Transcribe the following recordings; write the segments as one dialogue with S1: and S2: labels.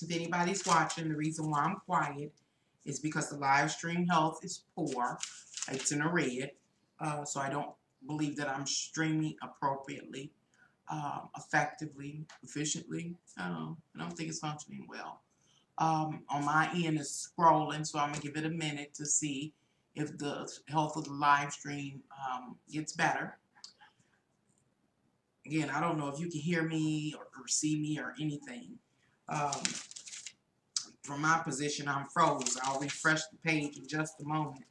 S1: If anybody's watching, the reason why I'm quiet is because the live stream health is poor. It's in a red. So I don't believe that I'm streaming appropriately, effectively, efficiently. I don't think it's functioning well. On my end is scrolling, so I'm going to give it a minute to see if the health of the live stream gets better. Again, I don't know if you can hear me or see me or anything. From my position, I'm froze. I'll refresh the page in just a moment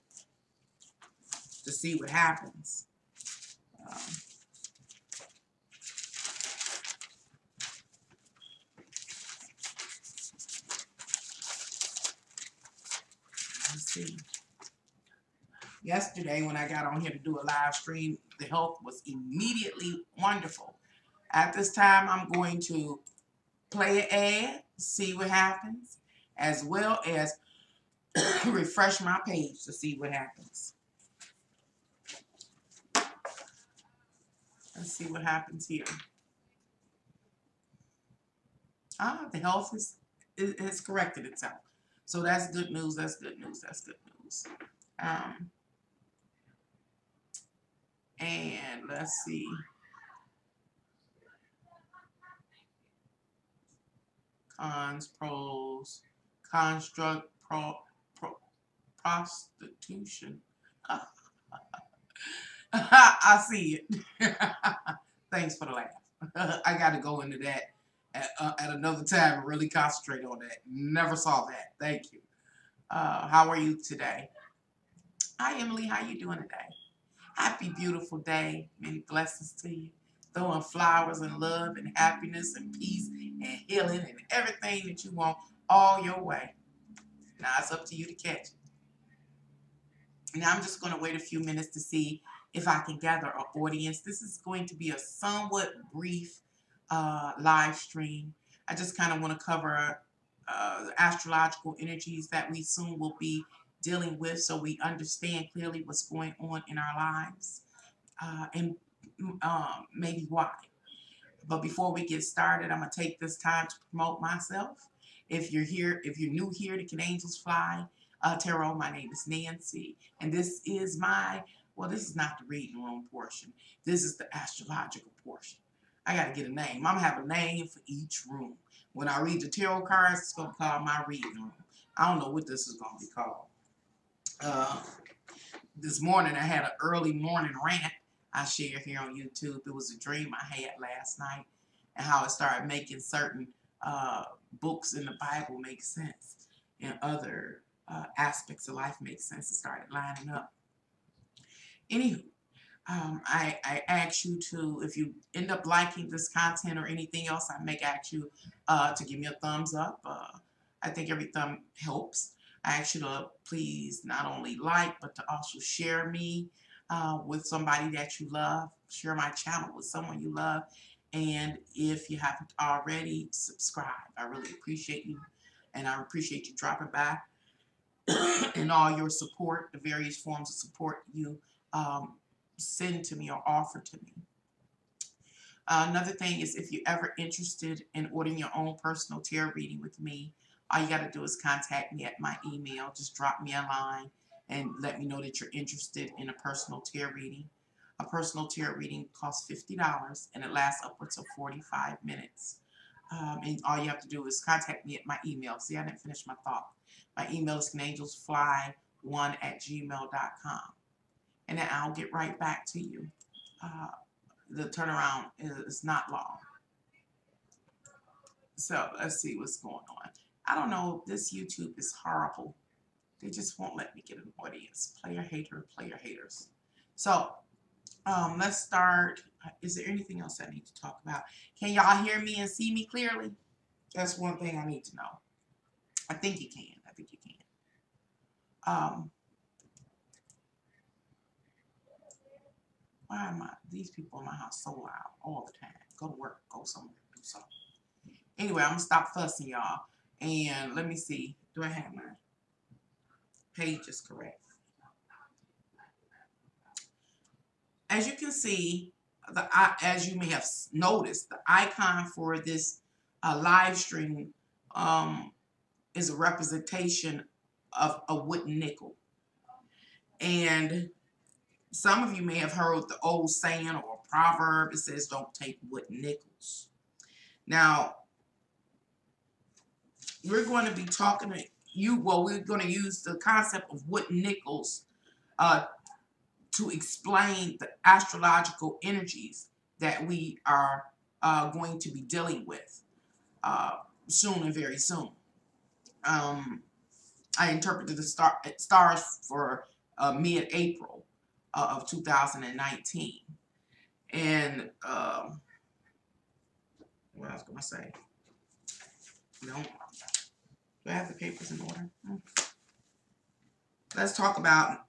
S1: to see what happens. Let's see. Yesterday, when I got on here to do a live stream, the health was immediately wonderful. At this time, I'm going to play an ad, see what happens, as well as refresh my page to see what happens. Let's see what happens here. The health has corrected itself. So that's good news, that's good news, that's good news. And let's see. Cons, pros, construct, prostitution. I see it. Thanks for the laugh. I got to go into that at another time and really concentrate on that. Never saw that. Thank you. How are you today? Hi, Emily. How you doing today? Happy, beautiful day. Many blessings to you. Throwing flowers and love and happiness and peace and healing and everything that you want all your way. Now it's up to you to catch it. Now I'm just going to wait a few minutes to see if I can gather an audience. This is going to be a somewhat brief live stream. I just kind of want to cover the astrological energies that we soon will be dealing with, so we understand clearly what's going on in our lives and maybe why. But before we get started, I'm going to take this time to promote myself. If you're new here to Can Angels Fly Tarot, my name is Nancy, and this is this is not the reading room portion. This is the astrological portion. I got to get a name. I'm going to have a name for each room. When I read the tarot cards, it's going to be called my reading room. I don't know what this is going to be called. This morning, I had an early morning rant I shared here on YouTube. It was a dream I had last night and how it started making certain books in the Bible make sense and other aspects of life make sense. It started lining up. Anywho, I ask you to, if you end up liking this content or anything else, I may ask you to give me a thumbs up. I think every thumb helps. I ask you to please not only like, but to also share me with somebody that you love. Share my channel with someone you love. And if you haven't already, subscribe. I really appreciate you. And I appreciate you dropping by and all your support, the various forms of support you send to me or offer to me. Another thing is, if you're ever interested in ordering your own personal tarot reading with me, all you got to do is contact me at my email. Just drop me a line and let me know that you're interested in a personal tarot reading. A personal tarot reading costs $50 and it lasts upwards of 45 minutes. And all you have to do is contact me at my email. See, I didn't finish my thought. My email is canangelsfly1@gmail.com. And then I'll get right back to you. The turnaround is not long. So let's see what's going on. I don't know. This YouTube is horrible. They just won't let me get an audience. Player hater, player haters. So let's start. Is there anything else I need to talk about? Can y'all hear me and see me clearly? That's one thing I need to know. I think you can. I think you can. Why am these people in my house so loud all the time? Go to work, go somewhere, do something. Anyway, I'm going to stop fussing, y'all. And let me see. Do I have my pages correct? As you can see, as you may have noticed, the icon for this live stream is a representation of a wooden nickel. And some of you may have heard the old saying or proverb. It says, don't take wooden nickels. Now, we're going to be talking to you, well, we're going to use the concept of wooden nickels to explain the astrological energies that we are going to be dealing with soon and very soon. I interpreted the stars for mid-April of 2019. And what I was going to say, do I have the papers in order? Let's talk about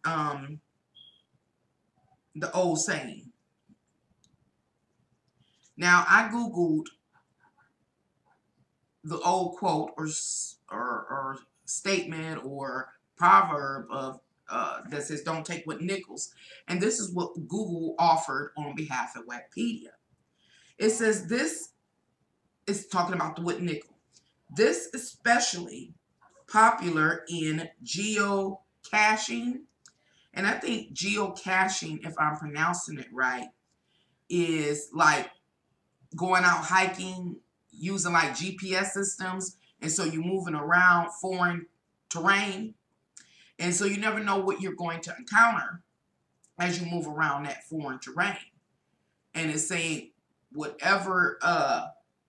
S1: the old saying. Now, I Googled the old quote or statement or proverb of that says, don't take wooden nickels. And this is what Google offered on behalf of Wikipedia. It says this is talking about the wooden nickel. This especially popular in geocaching. And I think geocaching, if I'm pronouncing it right, is like going out hiking using like GPS systems. And so you're moving around foreign terrain. And so you never know what you're going to encounter as you move around that foreign terrain. And it's saying whatever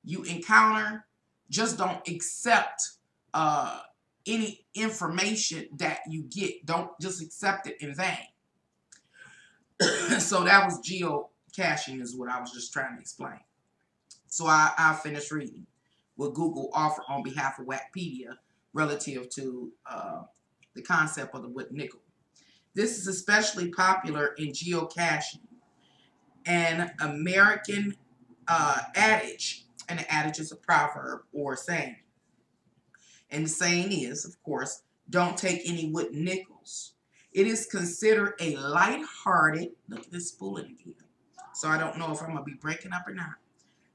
S1: you encounter, just don't accept any information that you get. Don't just accept it in vain. So that was geocaching is what I was just trying to explain. So I finished reading what Google offered on behalf of Wikipedia relative to the concept of the wooden nickel. This is especially popular in geocaching. An American adage, and an adage is a proverb or a saying. And the saying is, of course, don't take any wooden nickels. It is considered a light-hearted, look at this spooling again. So I don't know if I'm going to be breaking up or not.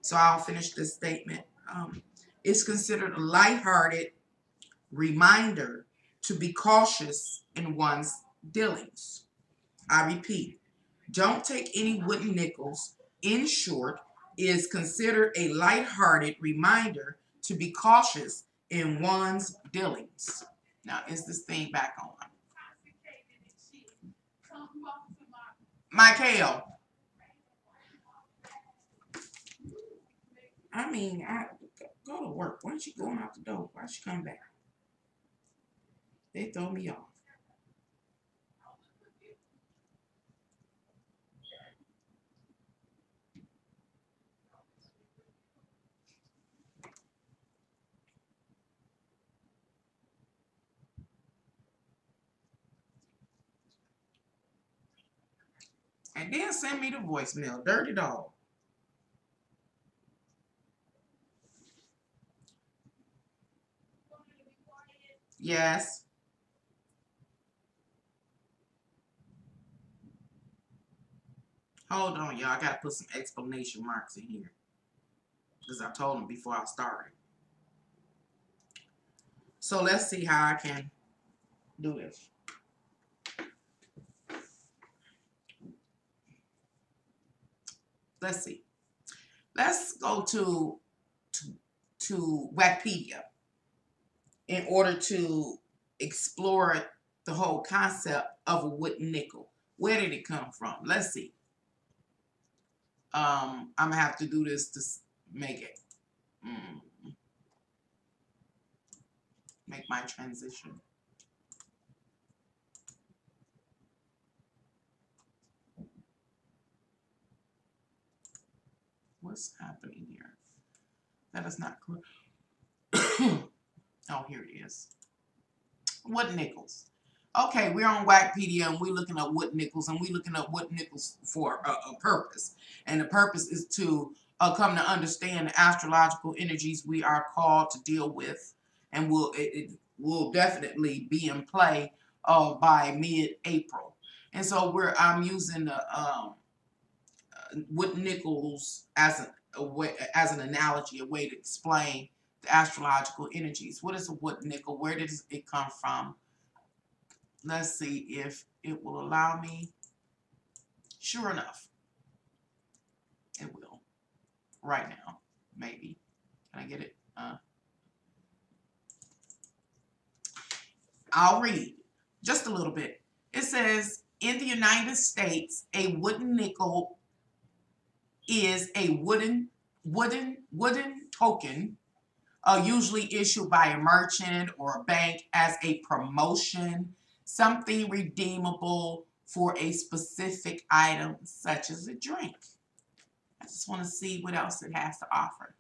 S1: So I'll finish this statement. It's considered a light-hearted reminder to be cautious in one's dealings. I repeat, don't take any wooden nickels. In short, is considered a light-hearted reminder to be cautious in one's dealings. Now, is this thing back on? Michael. I mean, I go to work. Why don't you going out the door? Why don't you come back? They throw me off. And then send me the voicemail. Dirty dog. Yes. Hold on, y'all. I got to put some exclamation marks in here. Because I told them before I started. So let's see how I can do this. Let's see. Let's go to Wikipedia in order to explore the whole concept of a wooden nickel. Where did it come from? Let's see. I'm going to have to do this to make it. Make my transition. What's happening here? That is not correct. Oh, here it is. Wooden nickels. Okay, we're on Wikipedia and we're looking at wooden nickels, and we're looking at wooden nickels for a purpose. And the purpose is to come to understand the astrological energies we are called to deal with, and it will definitely be in play by mid-April. And so I'm using the wooden nickels as an analogy, a way to explain the astrological energies. What is a wood nickel? Where does it come from? Let's see if it will allow me. Sure enough, it will. Right now, maybe. Can I get it? I'll read just a little bit. It says, in the United States, a wooden nickel is a wooden token, usually issued by a merchant or a bank as a promotion, something redeemable for a specific item, such as a drink. I just want to see what else it has to offer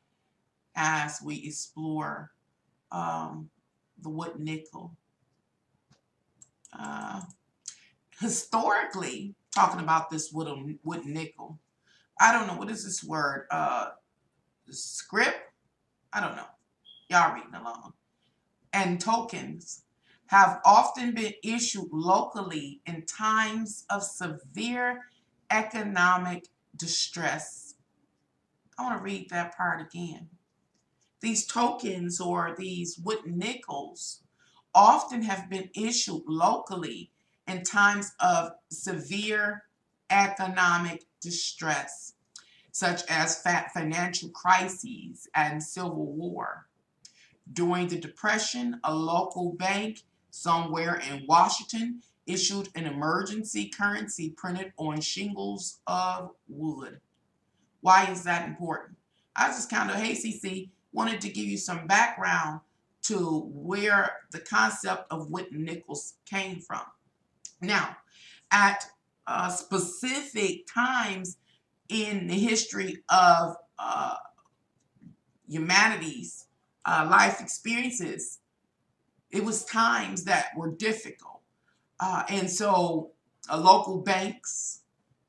S1: as we explore the wood nickel. Historically, talking about this wood nickel, I don't know, what is this word? Script? I don't know. Y'all reading along. And tokens have often been issued locally in times of severe economic distress. I want to read that part again. These tokens, or these wooden nickels, often have been issued locally in times of severe economic distress, such as financial crises and civil war. During the Depression, a local bank somewhere in Washington issued an emergency currency printed on shingles of wood. Why is that important? I just kind of, hey CC, wanted to give you some background to where the concept of wooden nickels came from. Now, at specific times in the history of humanity's life experiences, it was times that were difficult. And so local banks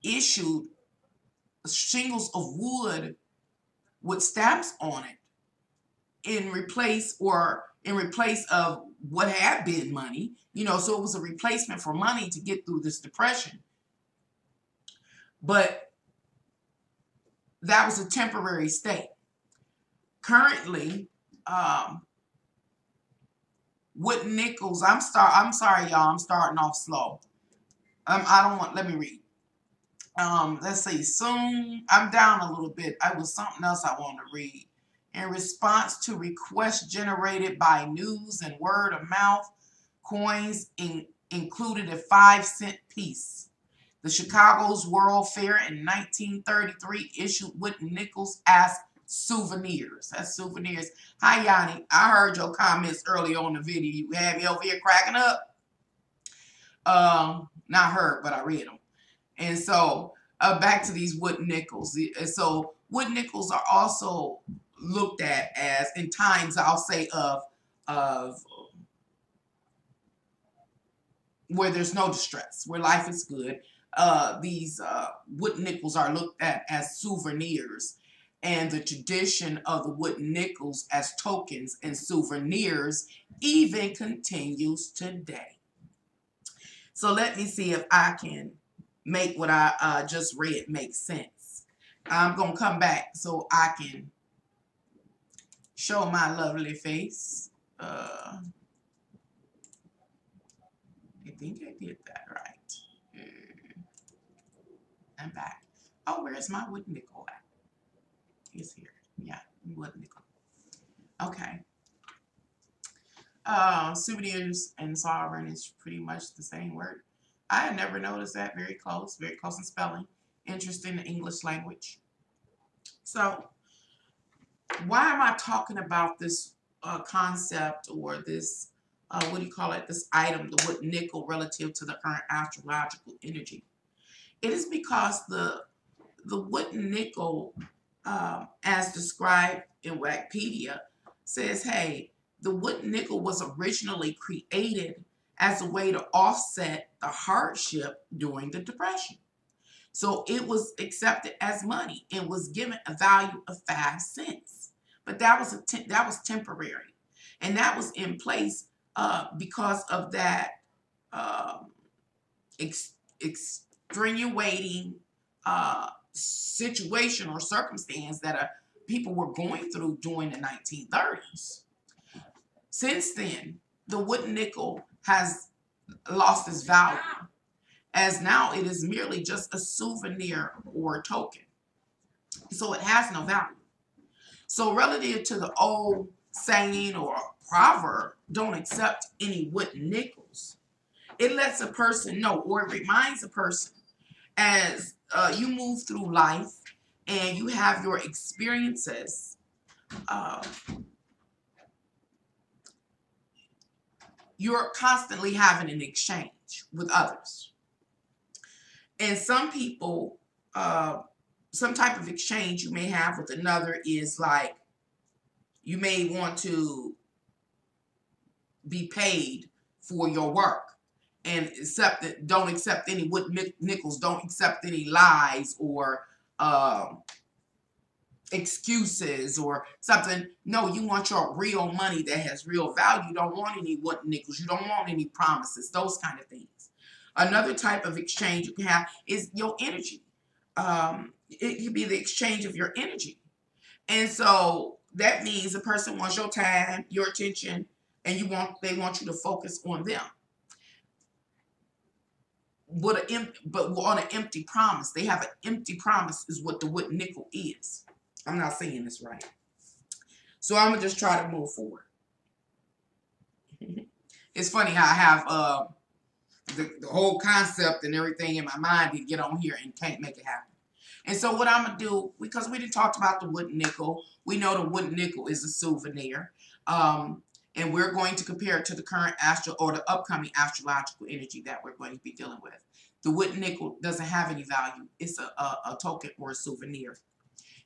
S1: issued shingles of wood with stamps on it in replace of what had been money, so it was a replacement for money to get through this depression. But that was a temporary state. Currently, wooden nickels, I'm sorry, y'all, I'm starting off slow. Let me read. Let's see, soon, I'm down a little bit. I was something else I wanted to read. In response to requests generated by news and word of mouth, coins included a 5-cent piece. The Chicago's World Fair in 1933 issued wooden nickels as souvenirs. That's souvenirs. Hi, Yanni. I heard your comments early on in the video. You had me over here cracking up. Not heard, but I read them. And so back to these wooden nickels. So wooden nickels are also looked at as, in times, I'll say, of where there's no distress, where life is good. These wooden nickels are looked at as souvenirs, and the tradition of the wooden nickels as tokens and souvenirs even continues today. So let me see if I can make what I just read make sense. I'm going to come back so I can show my lovely face. I think I did that right. I'm back. Oh, where's my wood nickel at? It's here. Yeah, wood nickel. Okay. Souvenirs and sovereign is pretty much the same word. I had never noticed that. Very close in spelling. Interest in the English language. So, why am I talking about this concept, or this, what do you call it, this item, the wood nickel, relative to the current astrological energy? It is because the wooden nickel, as described in Wikipedia, says, hey, the wooden nickel was originally created as a way to offset the hardship during the Depression. So it was accepted as money and was given a value of 5 cents. But that was temporary, and that was in place because of that extenuating situation or circumstance that people were going through during the 1930s. Since then, the wooden nickel has lost its value, as now it is merely just a souvenir or a token. So it has no value. So relative to the old saying or proverb, don't accept any wooden nickels, it lets a person know, or it reminds a person as you move through life and you have your experiences, you're constantly having an exchange with others. And some people, some type of exchange you may have with another is like, you may want to be paid for your work, and don't accept any wooden nickels, don't accept any lies or excuses or something. No, you want your real money that has real value. You don't want any wooden nickels. You don't want any promises, those kind of things. Another type of exchange you can have is your energy. It could be the exchange of your energy. And so that means the person wants your time, your attention, and they want you to focus on them. But on an empty promise. They have an empty promise is what the wooden nickel is. I'm not saying this right. So I'm going to just try to move forward. It's funny how I have the whole concept and everything in my mind to get on here and can't make it happen. And so what I'm going to do, because we didn't talk about the wooden nickel, we know the wooden nickel is a souvenir. And we're going to compare it to the current the upcoming astrological energy that we're going to be dealing with. The wooden nickel doesn't have any value. It's a token or a souvenir.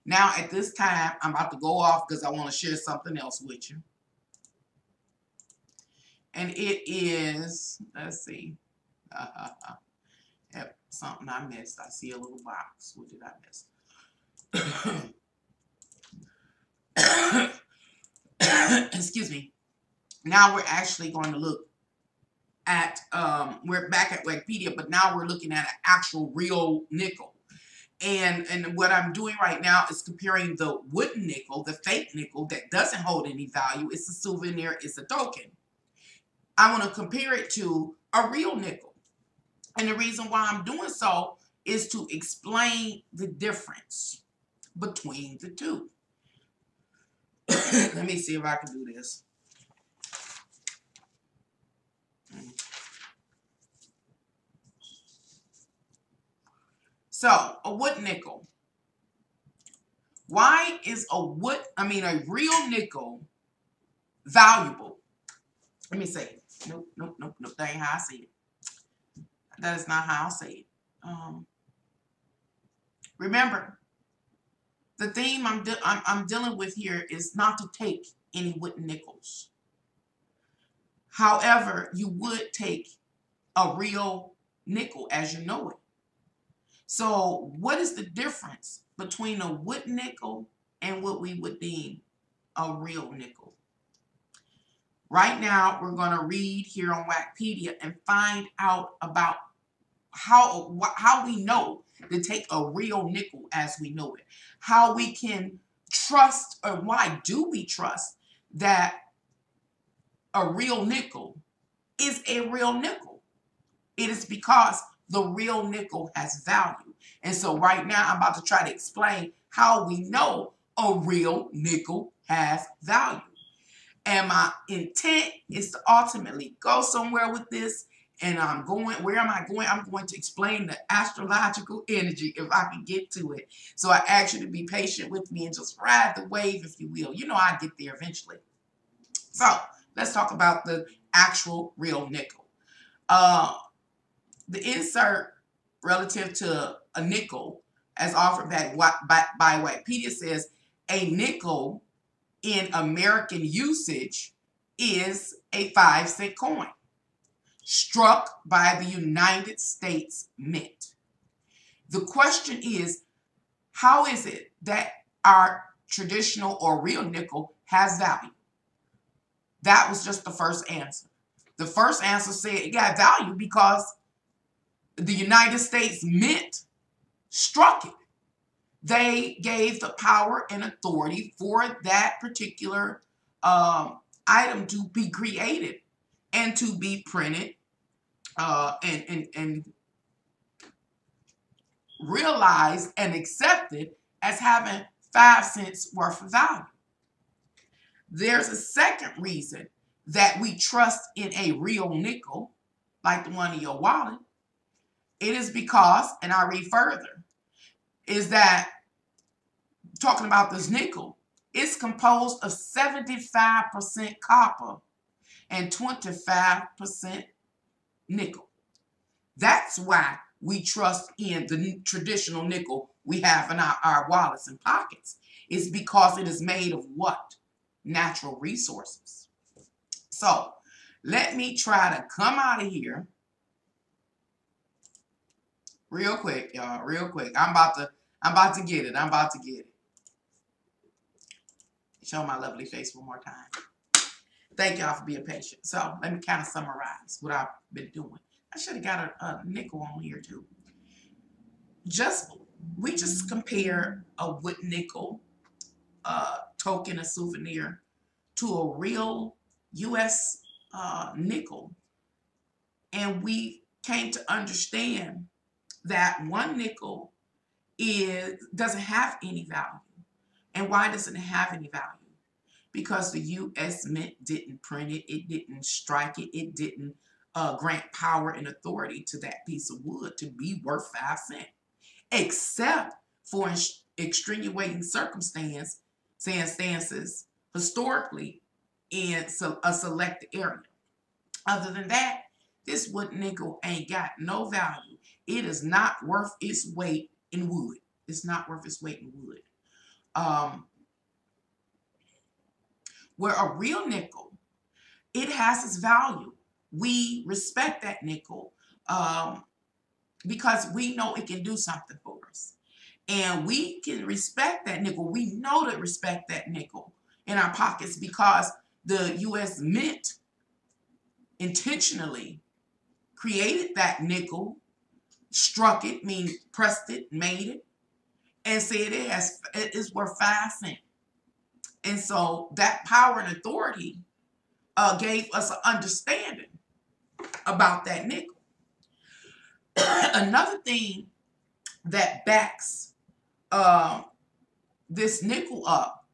S1: Now, at this time, I'm about to go off because I want to share something else with you. And it is, let's see. Yep, something I missed. I see a little box. What did I miss? Excuse me. Now we're actually going to look at, we're back at Wikipedia, but now we're looking at an actual real nickel. And what I'm doing right now is comparing the wooden nickel, the fake nickel that doesn't hold any value. It's a souvenir, it's a token. I want to compare it to a real nickel. And the reason why I'm doing so is to explain the difference between the two. Let me see if I can do this. So, a wood nickel. Why is a real nickel valuable? Let me say it. Nope. That ain't how I say it. That is not how I say it. Remember, the theme I'm dealing with here is not to take any wooden nickels. However, you would take a real nickel as you know it. So what is the difference between a wood nickel and what we would deem a real nickel? Right now, we're going to read here on Wikipedia and find out about how we know to take a real nickel as we know it. How we can trust, or why do we trust that a real nickel is a real nickel? It is because the real nickel has value. And so right now I'm about to try to explain how we know a real nickel has value. And my intent is to ultimately go somewhere with this. And where am I going? I'm going to explain the astrological energy if I can get to it. So I ask you to be patient with me and just ride the wave, if you will. You know I'll get there eventually. So let's talk about the actual real nickel. The insert relative to a nickel, as offered by Wikipedia, says a nickel in American usage is a 5-cent coin struck by the United States Mint. The question is, how is it that our traditional or real nickel has value? That was just the first answer. The first answer said it got value because the United States Mint struck it. They gave the power and authority for that particular item to be created and to be printed and realized and accepted as having 5 cents worth of value. There's a second reason that we trust in a real nickel, like the one in your wallet. It is because, and I read further, is that talking about this nickel, it's composed of 75% copper and 25% nickel. That's why we trust in the traditional nickel we have in our wallets and pockets. It's because it is made of what? Natural resources. So let me try to come out of here real quick, y'all. Real quick. I'm about to get it. I'm about to get it. Show my lovely face one more time. Thank y'all for being patient. So let me kind of summarize what I've been doing. I should have got a nickel on here too. We just compare a wood nickel token, a souvenir, to a real U.S. nickel. And we came to understand that one nickel doesn't have any value. And why doesn't it have any value? Because the U.S. Mint didn't print it, it didn't strike it, it didn't grant power and authority to that piece of wood to be worth 5 cents, except for extenuating circumstances historically in a select area. Other than that, this wood nickel ain't got no value. It is not worth its weight in wood. It's not worth its weight in wood. Where a real nickel, it has its value. We respect that nickel because we know it can do something for us. And we can respect that nickel. We know to respect that nickel in our pockets because the U.S. Mint intentionally created that nickel, struck it, meaning pressed it, made it, and said it is worth 5 cents. And so that power and authority gave us an understanding about that nickel. Another thing that backs this nickel up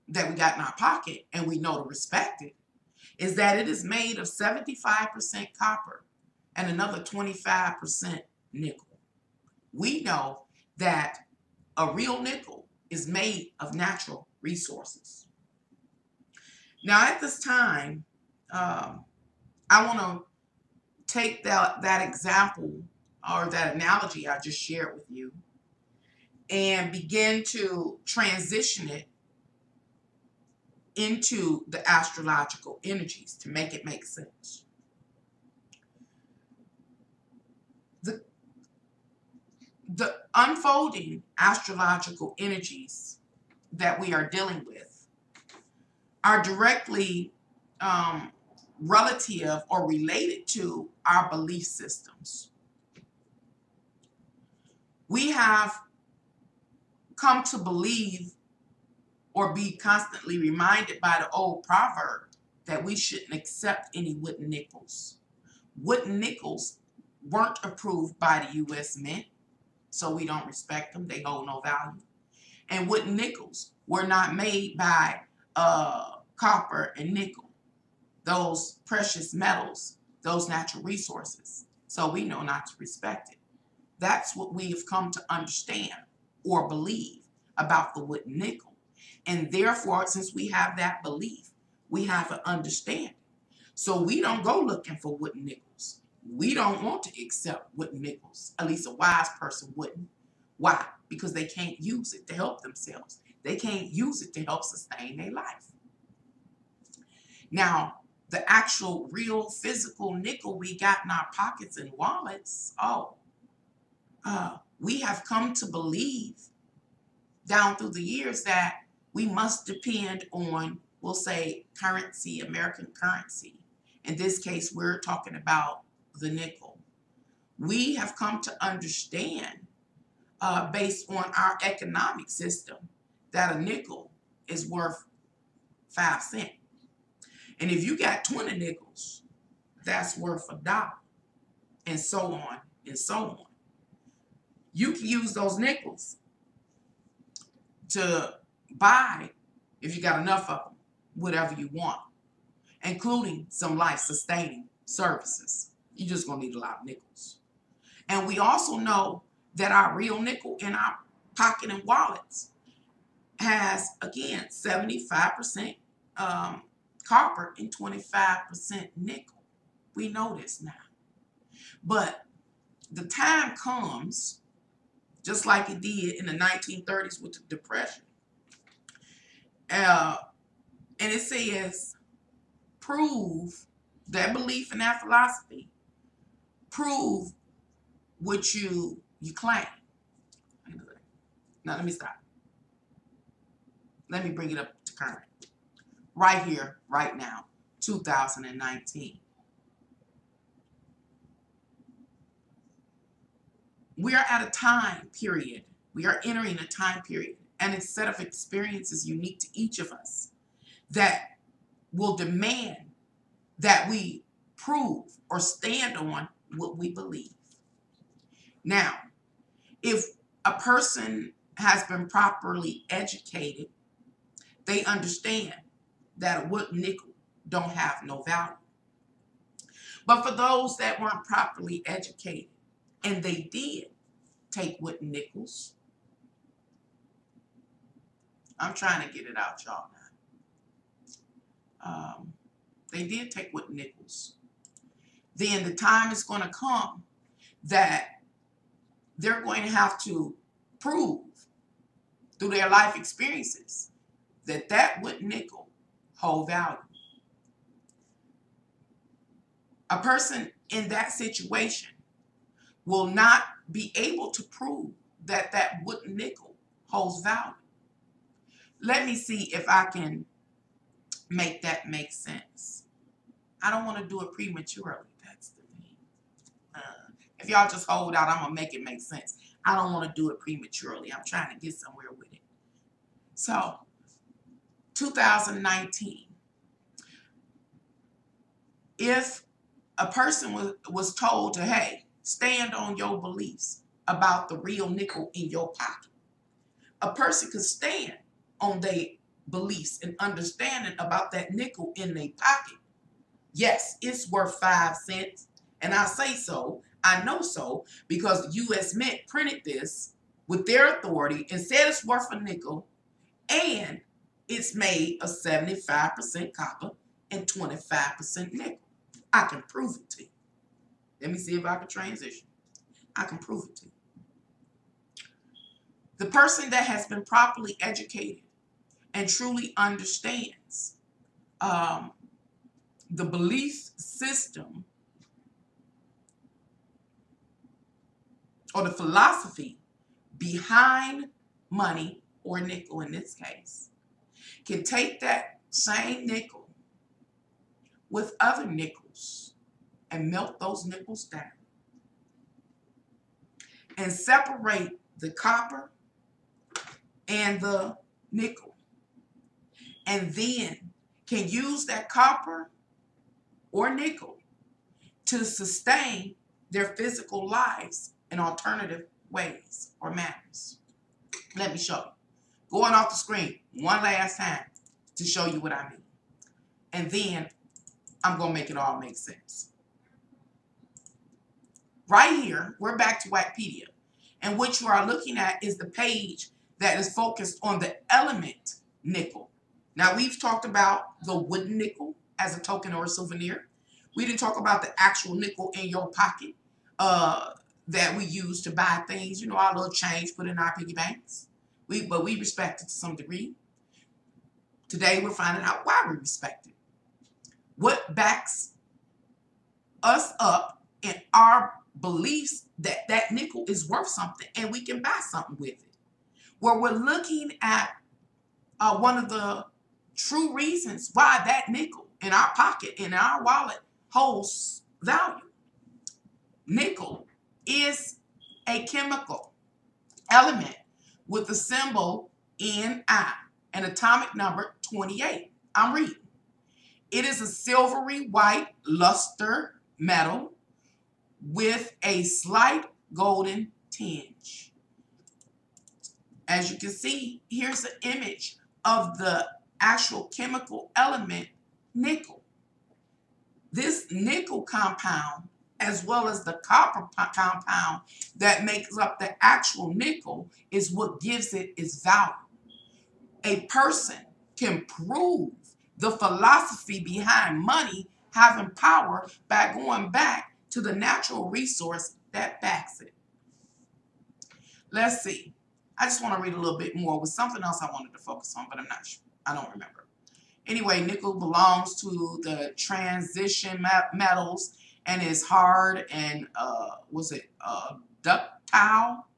S1: that we got in our pocket and we know to respect it is that it is made of 75% copper and another 25% nickel. We know that a real nickel is made of natural resources. Now at this time, I want to take that example or that analogy I just shared with you and begin to transition it into the astrological energies to make it make sense. The unfolding astrological energies that we are dealing with are directly relative or related to our belief systems. We have come to believe or be constantly reminded by the old proverb that we shouldn't accept any wooden nickels. Wooden nickels weren't approved by the U.S. Mint, so we don't respect them. They hold no value. And wooden nickels were not made by copper and nickel, those precious metals, those natural resources. So we know not to respect it. That's what we have come to understand or believe about the wooden nickel. And therefore, since we have that belief, we have an understanding. So we don't go looking for wooden nickels. We don't want to accept wooden nickels. At least a wise person wouldn't. Why? Because they can't use it to help themselves. They can't use it to help sustain their life. Now, the actual real physical nickel we got in our pockets and wallets, we have come to believe down through the years that we must depend on, we'll say, currency, American currency. In this case, we're talking about the nickel. We have come to understand based on our economic system that a nickel is worth 5 cents. And if you got 20 nickels, that's worth $1, and so on and so on. You can use those nickels to buy, if you got enough of them, whatever you want, including some life-sustaining services. You're just going to need a lot of nickels. And we also know that our real nickel in our pocket and wallets has, again, 75% copper and 25% nickel. We know this now. But the time comes, just like it did in the 1930s with the Depression. And it says, prove that belief in that philosophy. Prove what you claim. Now, let me stop. Let me bring it up to current. Right here, right now, 2019. We are at a time period. We are entering a time period and a set of experiences unique to each of us that will demand that we prove or stand on what we believe. Now, if a person has been properly educated, they understand that a wood nickel don't have no value. But for those that weren't properly educated, and they did take wooden nickels, I'm trying to get it out, y'all, now. They did take wooden nickels. Then the time is going to come that they're going to have to prove through their life experiences that that wooden nickel hold value. A person in that situation will not be able to prove that that wooden nickel holds value. Let me see if I can make that make sense. I don't want to do it prematurely. That's the thing. If y'all just hold out, I'm going to make it make sense. I don't want to do it prematurely. I'm trying to get somewhere with it. So, 2019. If a person was told to, hey, stand on your beliefs about the real nickel in your pocket, a person could stand on their beliefs and understanding about that nickel in their pocket. Yes, it's worth 5 cents. And I say so, I know so, because the U.S. Mint printed this with their authority and said it's worth a nickel, and it's made of 75% copper and 25% nickel. I can prove it to you. Let me see if I can transition. I can prove it to you. The person that has been properly educated and truly understands the belief system or the philosophy behind money, or nickel in this case, can take that same nickel with other nickels and melt those nickels down and separate the copper and the nickel, and then can use that copper or nickel to sustain their physical lives in alternative ways or manners. Let me show you. Going off the screen one last time to show you what I mean. And then I'm going to make it all make sense. Right here, we're back to Wikipedia. And what you are looking at is the page that is focused on the element nickel. Now, we've talked about the wooden nickel as a token or a souvenir. We didn't talk about the actual nickel in your pocket that we use to buy things, you know, our little change put in our piggy banks. But we respect it to some degree. Today, we're finding out why we respect it. What backs us up in our beliefs that that nickel is worth something and we can buy something with it. Where we're looking at one of the true reasons why that nickel in our pocket, in our wallet, holds value. Nickel is a chemical. element with the symbol Ni and atomic number 28. I'm reading. It is a silvery white luster metal with a slight golden tinge. As you can see, here's an image of the actual chemical element nickel. This nickel compound, as well as the copper compound that makes up the actual nickel, is what gives it its value. A person can prove the philosophy behind money having power by going back to the natural resource that backs it. Let's see. I just want to read a little bit more with something else I wanted to focus on, but I'm not sure. I don't remember. Anyway, nickel belongs to the transition metals and is hard and ductile,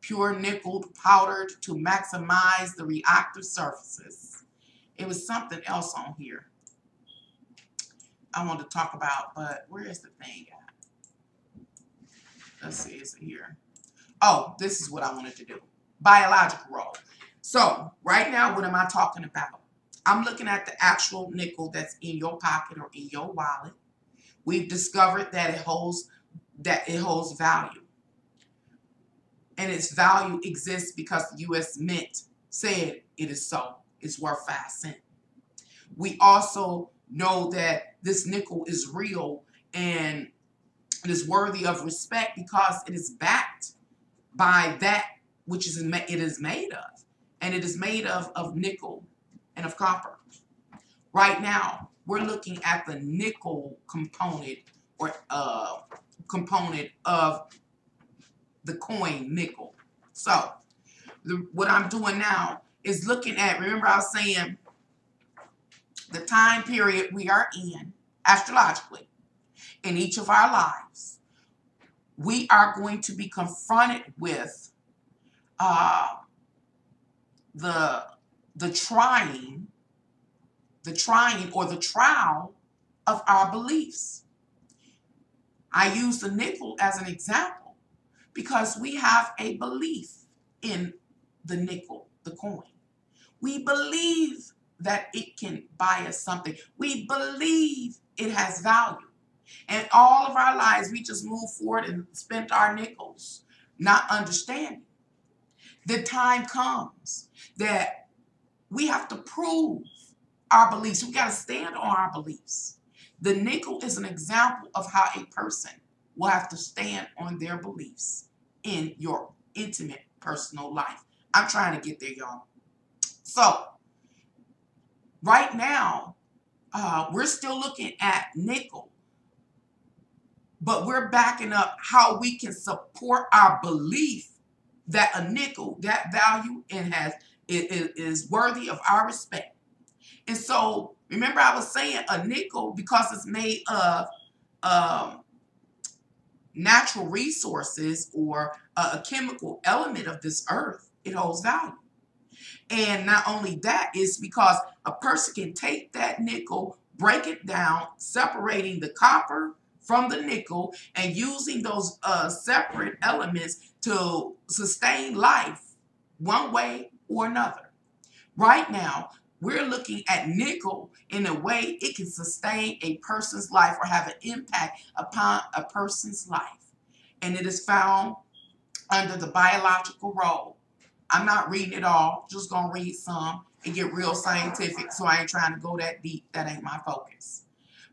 S1: pure nickel powdered to maximize the reactive surfaces. It was something else on here I want to talk about, but where is the thing at? Let's see, is it here? Oh, this is what I wanted to do. Biological role. So right now, what am I talking about? I'm looking at the actual nickel that's in your pocket or in your wallet. We've discovered that it holds value. And its value exists because the U.S. Mint said it is so. It's worth 5 cents. We also know that this nickel is real and it is worthy of respect because it is backed by that which it is made of. And it is made of nickel and of copper. Right now, we're looking at the nickel component or component of the coin nickel. So what I'm doing now is looking at, remember I was saying the time period we are in astrologically in each of our lives. We are going to be confronted with the trying or the trial of our beliefs. I use the nickel as an example because we have a belief in the nickel, the coin. We believe that it can buy us something. We believe it has value. And all of our lives, we just move forward and spent our nickels, not understanding. The time comes that we have to prove our beliefs. We got to stand on our beliefs. The nickel is an example of how a person will have to stand on their beliefs in your intimate personal life. I'm trying to get there, y'all. So, right now, we're still looking at nickel, but we're backing up how we can support our belief that a nickel, that value, is worthy of our respect. And so, remember I was saying a nickel, because it's made of natural resources or a chemical element of this earth, it holds value. And not only that, is because a person can take that nickel, break it down, separating the copper from the nickel and using those separate elements to sustain life one way or another. Right now, we're looking at nickel in a way it can sustain a person's life or have an impact upon a person's life. And it is found under the biological role. I'm not reading it all, just going to read some and get real scientific, so I ain't trying to go that deep. That ain't my focus.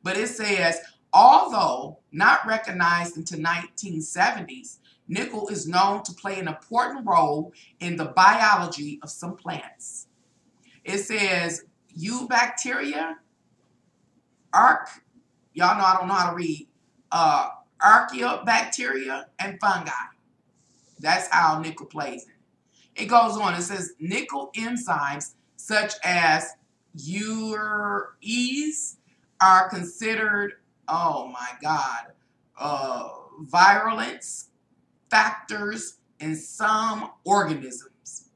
S1: But it says, although not recognized until 1970s, nickel is known to play an important role in the biology of some plants. It says bacteria, y'all know I don't know how to read, archaeobacteria and fungi. That's how nickel plays in. It goes on. It says nickel enzymes such as U.S.D are considered, oh my God, virulence factors in some organisms.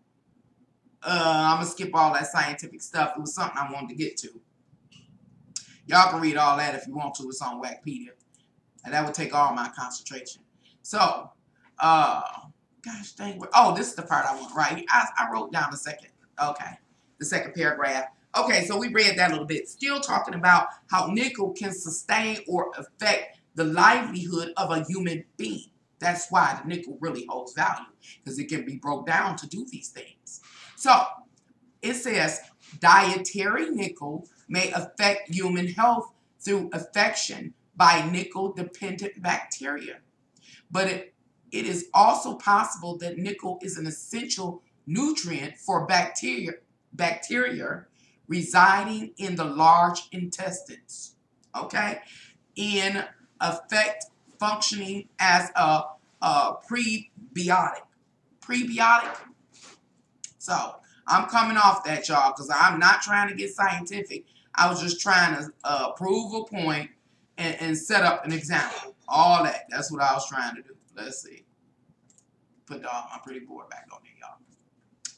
S1: I'm going to skip all that scientific stuff. It was something I wanted to get to. Y'all can read all that if you want to. It's on Wikipedia. And that would take all my concentration. So, Gosh dang. Oh, this is the part I want, right? I wrote down the second. Okay. The second paragraph. Okay, so we read that a little bit. Still talking about how nickel can sustain or affect the livelihood of a human being. That's why the nickel really holds value, because it can be broke down to do these things. So it says dietary nickel may affect human health through affection by nickel-dependent bacteria. But it is also possible that nickel is an essential nutrient for bacteria residing in the large intestines, okay, in effect functioning as a prebiotic. Prebiotic. So I'm coming off that, y'all, because I'm not trying to get scientific. I was just trying to prove a point and set up an example. All that. That's what I was trying to do. Let's see. Put my pretty board back on there, y'all.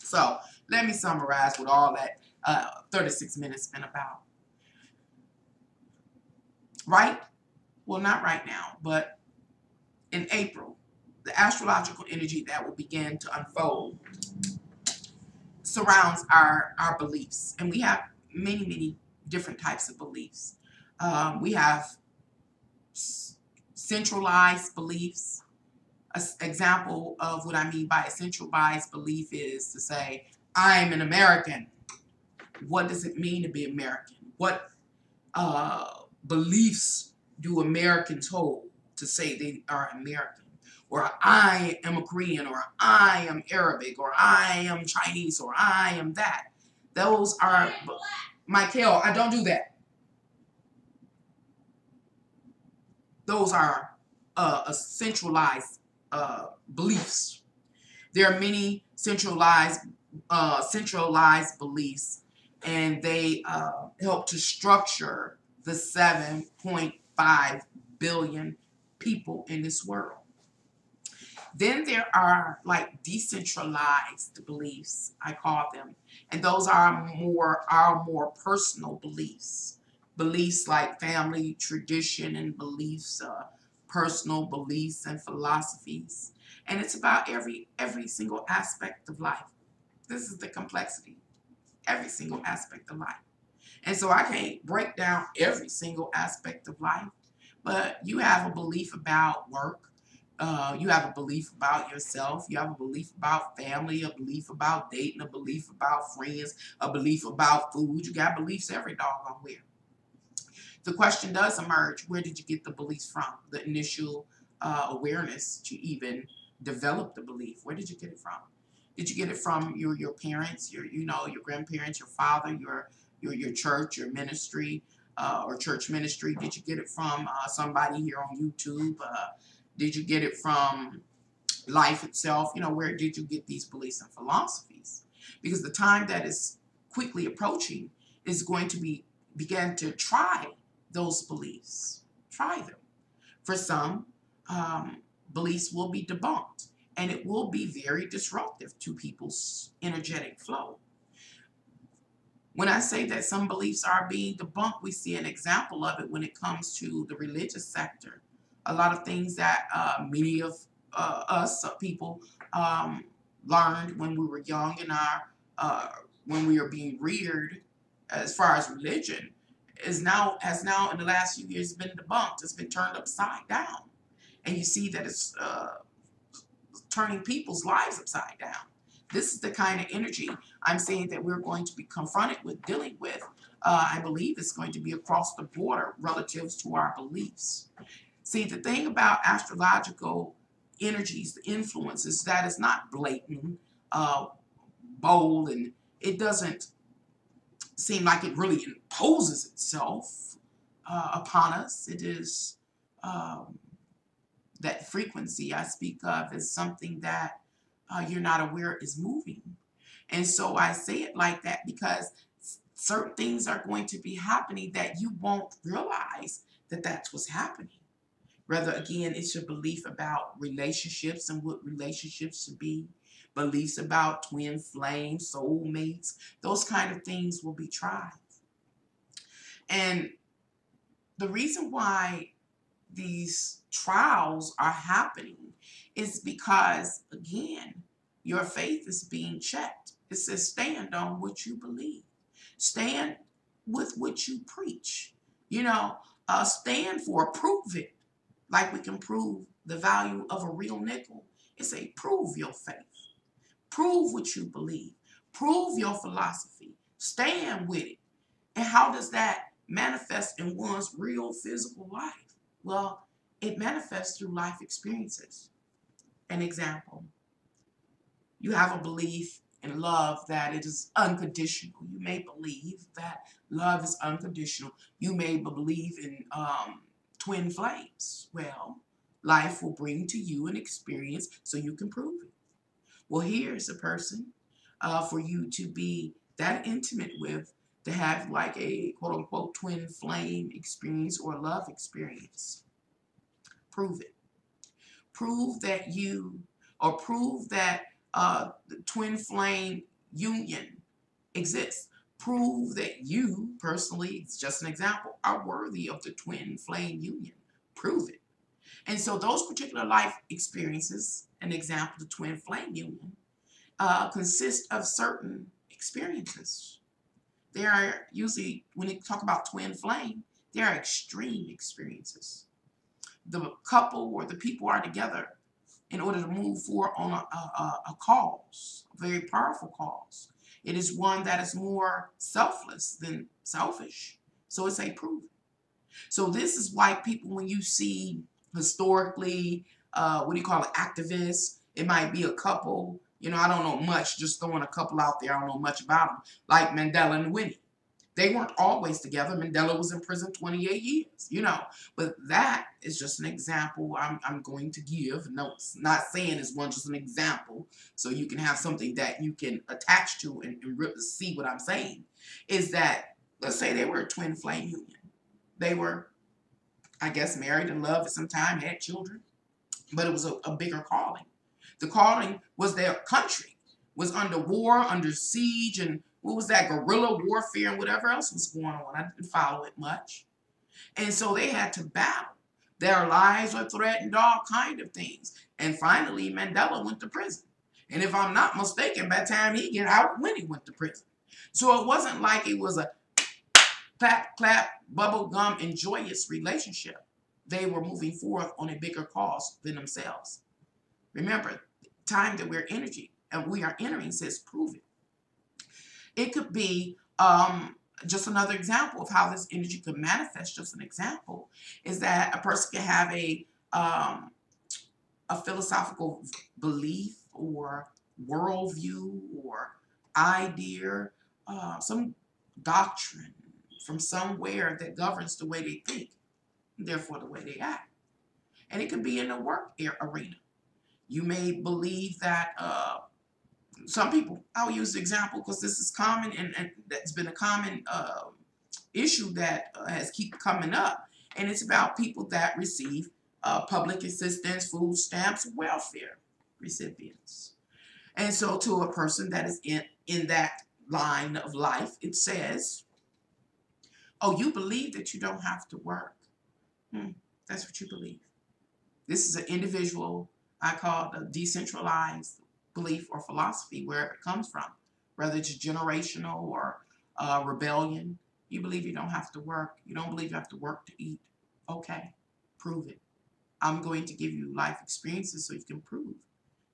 S1: So let me summarize what all that 36 minutes been about. Right? Well, not right now, but in April, the astrological energy that will begin to unfold surrounds our beliefs. And we have many, many different types of beliefs. We have centralized beliefs. An example of what I mean by a centralized belief is to say, I'm an American. What does it mean to be American? What beliefs do Americans hold to say they are American? Or I am a Korean, or I am Arabic, or I am Chinese, or I am that. Those are, Michael, I don't do that. Those are a centralized beliefs. There are many centralized beliefs, and they help to structure the 7.5 billion people in this world. Then there are like decentralized beliefs, I call them, and those are our more personal beliefs. Beliefs like family, tradition, and beliefs, personal beliefs and philosophies. And it's about every single aspect of life. This is the complexity. Every single aspect of life. And so I can't break down every single aspect of life, but you have a belief about work. You have a belief about yourself. You have a belief about family, a belief about dating, a belief about friends, a belief about food. You got beliefs every doggone where. The question does emerge, where did you get the beliefs from? The initial awareness to even develop the belief. Where did you get it from? Did you get it from your parents, your grandparents, your father, your church, your ministry, or church ministry? Did you get it from somebody here on YouTube? Did you get it from life itself? Where did you get these beliefs and philosophies? Because the time that is quickly approaching is going to begin to try those beliefs. Try them. For some, beliefs will be debunked, and it will be very disruptive to people's energetic flow. When I say that some beliefs are being debunked, we see an example of it when it comes to the religious sector. A lot of things that many of us people learned when we were young and when we were being reared as far as religion has now in the last few years been debunked. It's been turned upside down. And you see that it's turning people's lives upside down. This is the kind of energy I'm saying that we're going to be confronted with, dealing with. I believe it's going to be across the border relative to our beliefs. See, the thing about astrological energies, the influences, that is not blatant, bold, and it doesn't seem like it really imposes itself upon us. It is that frequency I speak of is something that you're not aware is moving. And so I say it like that because certain things are going to be happening that you won't realize that that's what's happening. Rather, again, it's your belief about relationships and what relationships should be. Beliefs about twin flames, soulmates, those kind of things will be tried. And the reason why these trials are happening is because, again, your faith is being checked. It says stand on what you believe. Stand with what you preach. You know, stand for, prove it. Like we can prove the value of a real nickel. It's a prove your faith. Prove what you believe. Prove your philosophy. Stand with it. And how does that manifest in one's real physical life? Well, it manifests through life experiences. An example, you have a belief in love that it is unconditional. You may believe that love is unconditional. You may believe in twin flames. Well, life will bring to you an experience so you can prove it. Well, here's a person for you to be that intimate with, to have like a quote unquote twin flame experience or love experience. Prove it. Prove that you, or prove that the twin flame union exists. Prove that you personally, it's just an example, are worthy of the twin flame union. Prove it. And so those particular life experiences, an example, the twin flame union, consist of certain experiences. They are usually, when you talk about twin flame, they are extreme experiences. The couple or the people are together in order to move forward on a cause, a very powerful cause. It is one that is more selfless than selfish. So it's a proof. So this is why people, when you see historically, what do you call it, activists, it might be a couple, you know, I don't know much, just throwing a couple out there, I don't know much about them, like Mandela and Winnie. They weren't always together. Mandela was in prison 28 years, you know. But that is just an example I'm going to give. No, not saying it's one, just an example. So you can have something that you can attach to and really see what I'm saying. Is that, let's say they were a twin flame union. They were, I guess, married in love at some time, had children. But it was a bigger calling. The calling was their country was under war, under siege, and what was that, guerrilla warfare and whatever else was going on. I didn't follow it much. And so they had to battle. Their lives were threatened, all kind of things. And finally, Mandela went to prison. And if I'm not mistaken, by the time he got out, Winnie went to prison. So it wasn't like it was a clap, clap, bubble gum, and joyous relationship. They were moving forth on a bigger cause than themselves. Remember, time that we're energy and we are entering says prove it. It could be just another example of how this energy could manifest. Just an example is that a person can have a philosophical belief or worldview or idea, some doctrine from somewhere that governs the way they think, therefore the way they act. And it could be in the work arena. You may believe that some people, I'll use the example because this is common and that's been a common issue that has keep coming up. And it's about people that receive public assistance, food stamps, welfare recipients. And so to a person that is in that line of life, it says, oh, you believe that you don't have to work. That's what you believe. This is an individual, I call it a decentralized belief or philosophy, where it comes from, whether it's generational or rebellion. You believe you don't have to work. You don't believe you have to work to eat. Okay, prove it. I'm going to give you life experiences so you can prove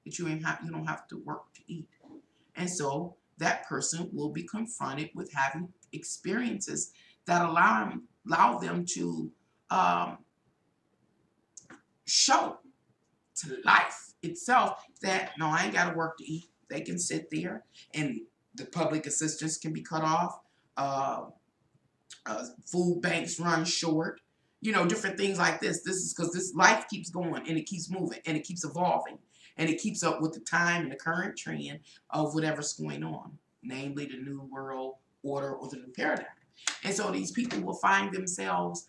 S1: that you don't have to work to eat. And so that person will be confronted with having experiences that allow them to show to life itself that, no, I ain't got to work to eat. They can sit there and the public assistance can be cut off. Food banks run short. You know, different things like this. This is because this life keeps going and it keeps moving and it keeps evolving and it keeps up with the time and the current trend of whatever's going on, namely the new world order or the new paradigm. And so these people will find themselves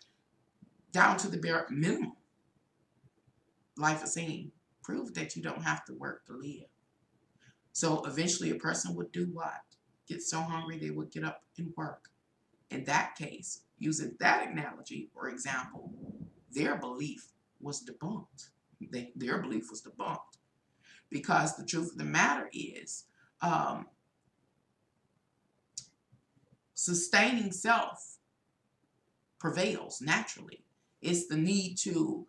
S1: down to the bare minimum. Life is saying, prove that you don't have to work to live. So eventually a person would do what? Get so hungry they would get up and work. In that case, using that analogy or example, their belief was debunked. Their belief was debunked. Because the truth of the matter is, sustaining self prevails naturally. It's the need to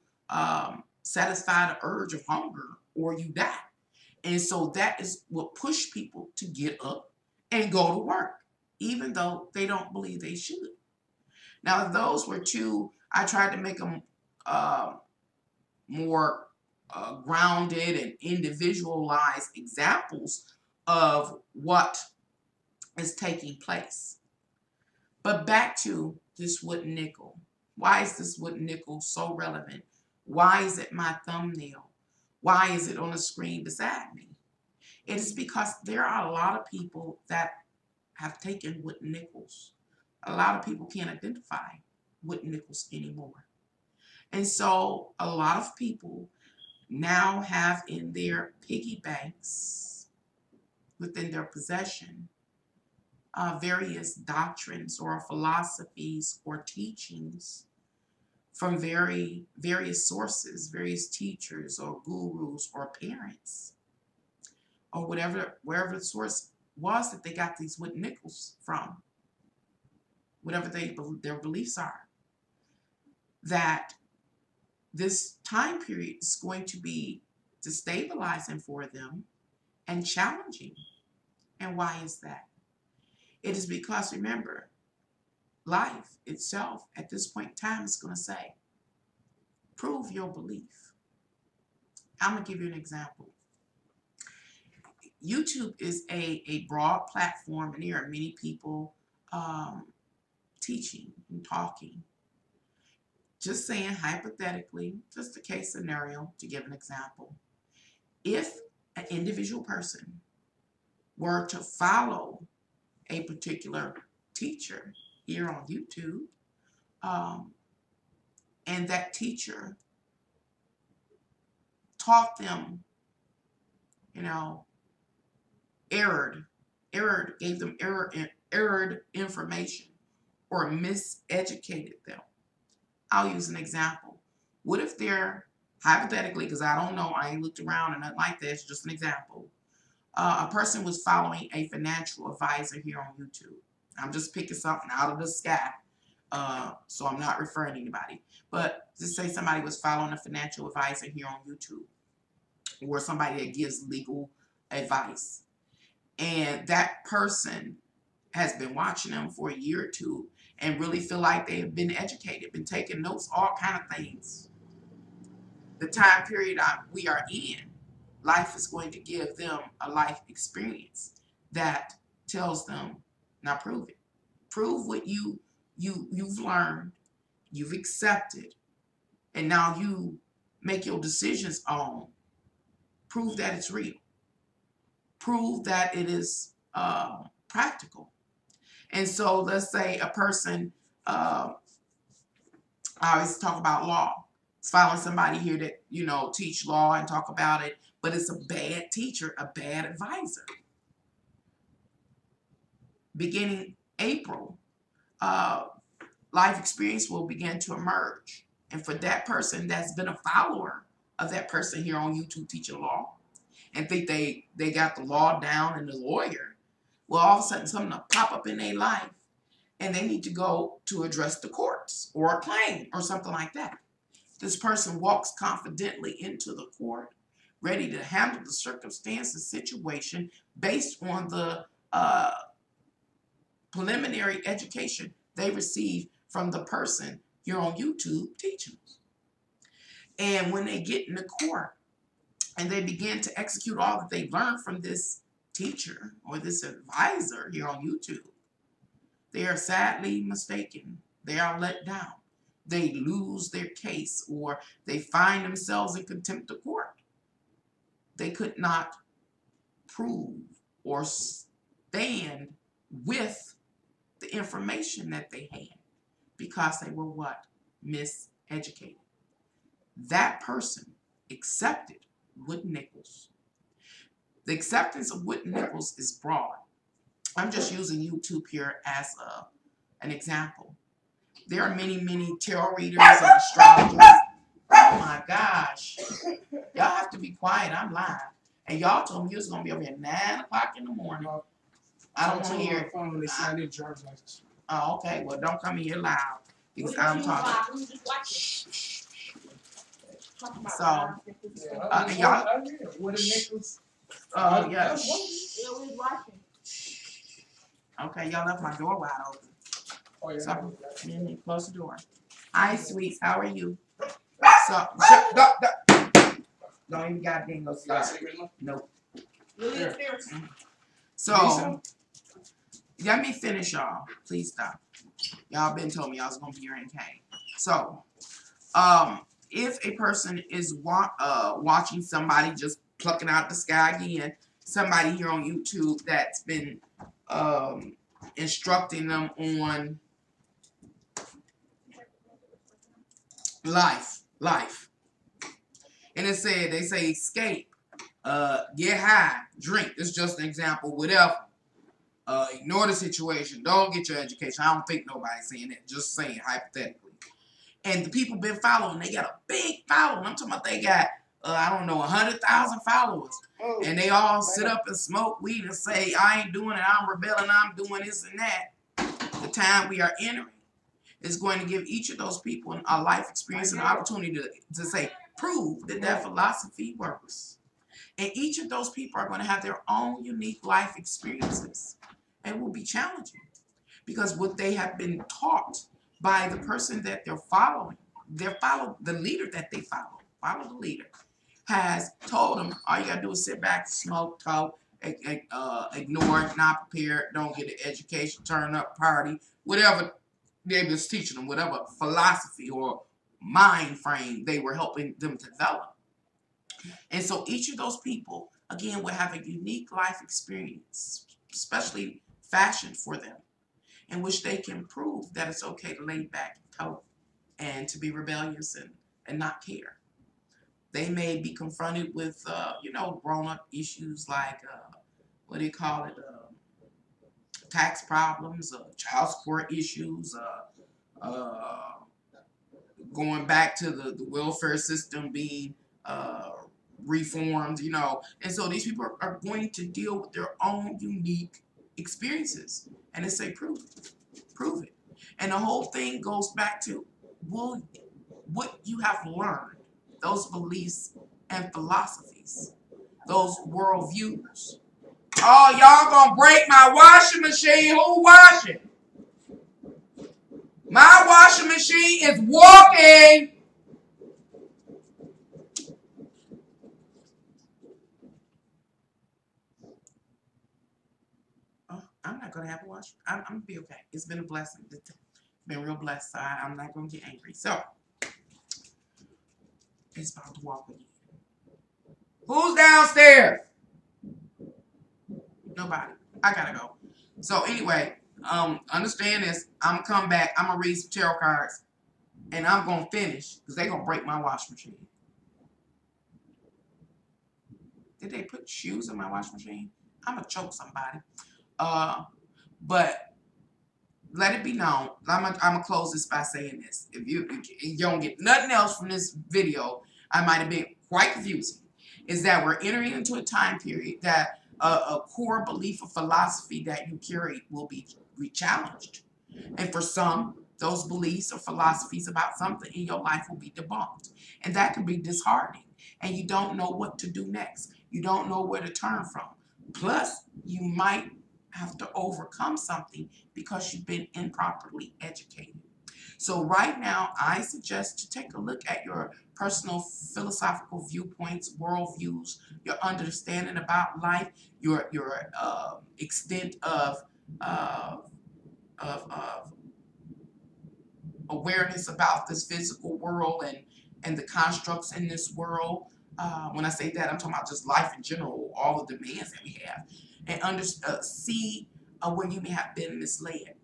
S1: satisfy the urge of hunger or you die. And so that is what pushed people to get up and go to work, even though they don't believe they should. Now, those were two, I tried to make them more grounded and individualized examples of what is taking place. But back to this wooden nickel. Why is this wooden nickel so relevant? Why is it my thumbnail? Why is it on the screen beside me? It is because there are a lot of people that have taken wooden nickels. A lot of people can't identify wooden nickels anymore. And so a lot of people now have in their piggy banks, within their possession, various doctrines or philosophies or teachings from various sources, various teachers or gurus or parents, or wherever the source was that they got these wooden nickels from, whatever their beliefs are, that this time period is going to be destabilizing for them and challenging. And why is that? It is because, remember, life itself at this point in time is going to say, prove your belief. I'm going to give you an example. YouTube is a broad platform, and there are many people teaching and talking. Just saying, hypothetically, just a case scenario to give an example. If an individual person were to follow a particular teacher here on YouTube, and that teacher taught them, gave them errored information or miseducated them. I'll use an example. What if they're, hypothetically, because I don't know, I ain't looked around and nothing like that, it's just an example. A person was following a financial advisor here on YouTube. I'm just picking something out of the sky, so I'm not referring to anybody. But just say somebody was following a financial advisor here on YouTube, or somebody that gives legal advice. And that person has been watching them for a year or two and really feel like they have been educated, been taking notes, all kind of things. The time period we are in, life is going to give them a life experience that tells them, now prove it. Prove what you've learned, you've accepted, and now you make your decisions on. Prove that it's real. Prove that it is practical. And so let's say a person, I always talk about law. It's following somebody here that, teach law and talk about it, but it's a bad teacher, a bad advisor. Beginning April, life experience will begin to emerge. And for that person that's been a follower of that person here on YouTube teaching law and think they got the law down and the lawyer, well, all of a sudden something will pop up in their life and they need to go to address the courts or a claim or something like that. This person walks confidently into the court, ready to handle the circumstances, situation based on the preliminary education they received from the person here on YouTube teaching. And when they get in the court and they begin to execute all that they've learned from this teacher or this advisor here on YouTube, they are sadly mistaken. They are let down. They lose their case or they find themselves in contempt of court. They could not prove or stand with the information that they had because they were what? Miseducated. That person accepted wooden nickels. The acceptance of wooden nickels is broad. I'm just using YouTube here as an example. There are many, many tarot readers and astrologers. Oh my gosh. Y'all have to be quiet. I'm live. And y'all told me you was going to be over here at 9 o'clock in the morning. I don't want to hear it. Oh, okay. Well, don't come in here loud. Because I'm talking. So, y'all. Wooden nickels. Yeah. Okay, y'all left my door wide open. Oh, yeah. So, close the door. Hi, sweets. How are you? So, don't even goddamn go start. Nope. So, let me finish, y'all. Please stop. Y'all been told me y'all was gonna be here in K. So, if a person is watching somebody just plucking out the sky again, somebody here on YouTube that's been instructing them on life, and they say escape, get high, drink. It's just an example. Whatever. Ignore the situation. Don't get your education. I don't think nobody's saying that. Just saying hypothetically. And the people been following. They got a big following. I'm talking about they got, I don't know, 100,000 followers. Oh, and they all sit up and smoke weed and say, I ain't doing it. I'm rebelling. I'm doing this and that. The time we are entering is going to give each of those people a life experience and an opportunity to say, prove that that philosophy works. And each of those people are going to have their own unique life experiences. And will be challenging. Because what they have been taught by the person that they're following, the leader that they follow the leader, has told them, all you got to do is sit back, smoke, talk, ignore, not prepared, don't get an education, turn up, party, whatever they was teaching them, whatever philosophy or mind frame they were helping them to develop. And so each of those people, again, will have a unique life experience, especially fashioned for them, in which they can prove that it's okay to lay back and to be rebellious and not care. They may be confronted with, grown-up issues like, what do you call it, tax problems, child support issues, going back to the welfare system being reformed, And so these people are going to deal with their own unique experiences. And they say, prove it. And the whole thing goes back to what you have learned, those beliefs and philosophies, those worldviews. Oh, y'all gonna break my washing machine. Who washing? My washing machine is walking. I'm not going to have a wash. I'm going to be okay. It's been a blessing. It's been real blessed. So I'm not going to get angry. So, it's about to walk again. Who's downstairs? Nobody. I got to go. So, anyway, understand this. I'm going to come back. I'm going to read some tarot cards. And I'm going to finish because they're going to break my wash machine. Did they put shoes in my wash machine? I'm going to choke somebody. But let it be known, I'm gonna close this by saying this. If you don't get nothing else from this video, I might have been quite confusing, is that we're entering into a time period that a core belief or philosophy that you carry will be challenged. And for some, those beliefs or philosophies about something in your life will be debunked. And that can be disheartening. And you don't know what to do next. You don't know where to turn from. Plus, you might have to overcome something because you've been improperly educated. So right now, I suggest to take a look at your personal philosophical viewpoints, worldviews, your understanding about life, your extent of awareness about this physical world and the constructs in this world. When I say that, I'm talking about just life in general, all the demands that we have. And see where you may have been misled.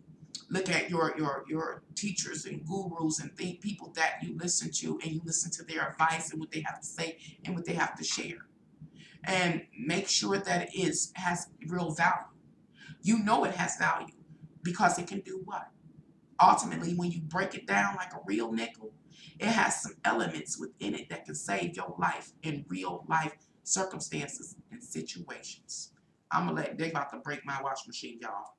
S1: Look at your teachers and gurus and people that you listen to, and you listen to their advice and what they have to say and what they have to share. And make sure that it has real value. You know it has value because it can do what? ultimately, when you break it down like a real nickel, it has some elements within it that can save your life in real life circumstances and situations. I'm gonna let, they about to break my washing machine, y'all.